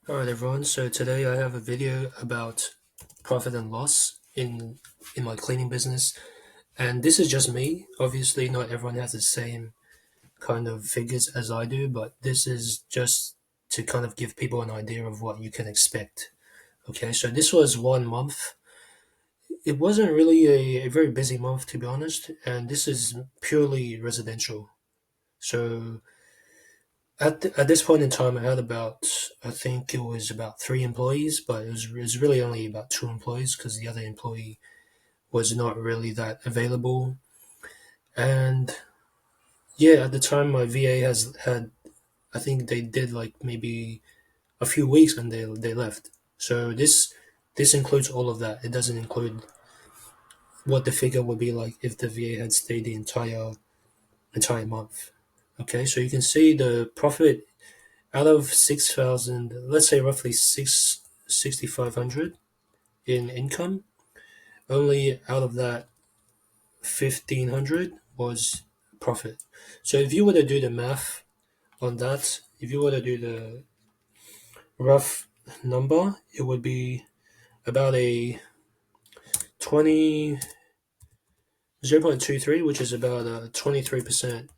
Alright everyone, so today I have a video about profit and loss in my cleaning business. And this is just me. Obviously not everyone has the same kind of figures as I do, but this is just to kind of give people an idea of what you can expect. Okay, so this was 1 month. It wasn't really a very busy month, to be honest, and this is purely residential. So at this point in time, I had about, I think it was about 3 employees, but it was really only about 2 employees because the other employee was not really that available. And yeah, at the time, my VA has had, I think they did like maybe a few weeks and they left. So this includes all of that. It doesn't include what the figure would be like if the VA had stayed the entire month. Okay, so you can see the profit out of 6,000, let's say roughly 6,500 in income, only out of that 1,500 was profit. So if you were to do the math on that, if you were to do the rough number, it would be about a 20 0.23, which is about a 23%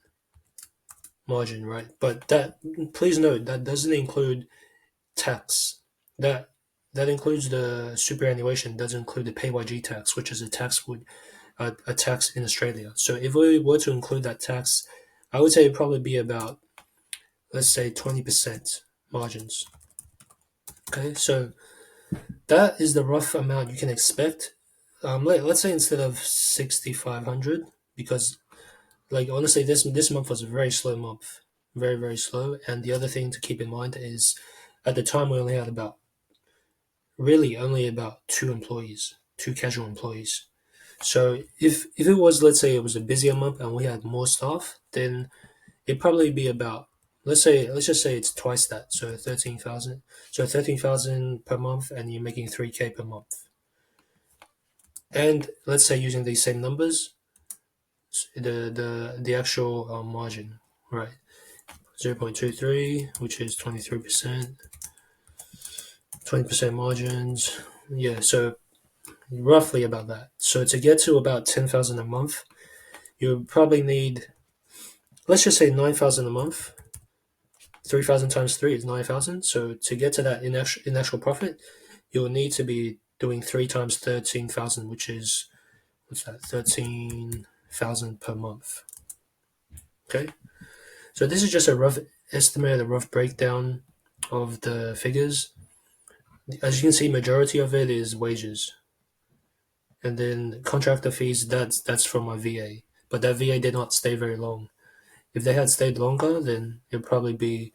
margin, right? But that, please note, that doesn't include tax. That that includes the superannuation. Doesn't include the PAYG tax, which is a tax in Australia. So if we were to include that tax, I would say it'd probably be about, let's say, 20% margins. Okay, so that is the rough amount you can expect. Let's say instead of 6,500, because like honestly, this month was a very slow month, very slow. And the other thing to keep in mind is, at the time we only had about really only about 2 employees, 2 casual employees. So if it was, let's say it was a busier month and we had more staff, then it'd probably be about, let's just say it's twice that, so 13,000. So 13,000 per month, and you're making 3K per month. And let's say using these same numbers, the actual margin, right? 0.23, which is 23%, 20% margins. Yeah, so roughly about that. So to get to about 10,000 a month, you probably need, let's just say 9,000 a month. 3,000 times 3 is 9,000. So to get to that in actual profit, you'll need to be doing 3 times 13,000, which is, what's that, 13,000 per month. Okay. So this is just a rough estimate, a rough breakdown of the figures. As you can see, majority of it is wages. And then contractor fees, that's from my VA. But that VA did not stay very long. If they had stayed longer, then it'd probably be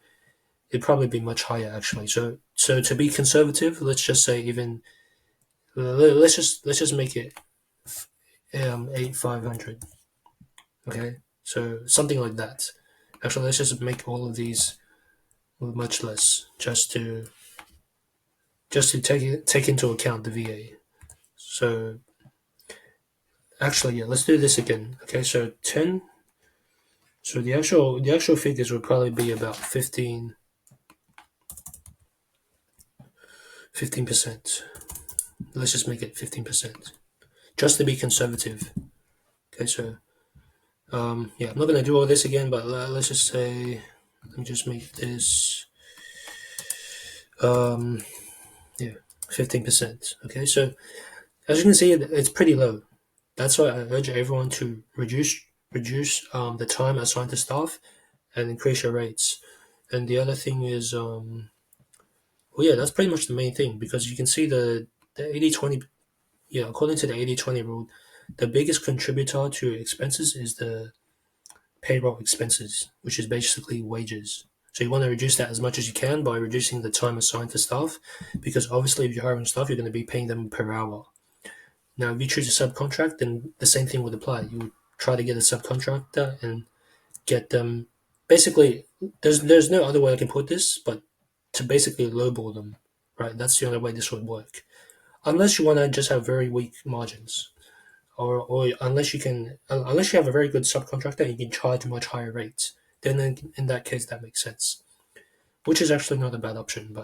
much higher actually. So to be conservative, let's just say even let's just make it 8,500. Okay, so something like that. Actually, let's just make all of these much less, just to take into account the VA. So actually, yeah, let's do this again. Okay, so 10. So the actual figures would probably be about 15%. Let's just make it 15%, just to be conservative. Okay, so yeah, I'm not gonna do all this again, but let's just say, let me just make this um yeah, 15%. Okay, so as you can see, it's pretty low. That's why I urge everyone to reduce the time assigned to staff and increase your rates. And the other thing is, well, yeah, that's pretty much the main thing, because you can see the 80/20. Yeah, according to the 80/20 rule, the biggest contributor to expenses is the payroll expenses, which is basically wages. So you want to reduce that as much as you can by reducing the time assigned to staff, because obviously if you're hiring staff, you're going to be paying them per hour. Now, if you choose a subcontract, then the same thing would apply. You would try to get a subcontractor and get them. Basically, there's no other way I can put this, but to basically lowball them, right? That's the only way this would work. Unless you want to just have very weak margins, or unless you have a very good subcontractor and you can charge much higher rates, then in that case that makes sense, which is actually not a bad option. But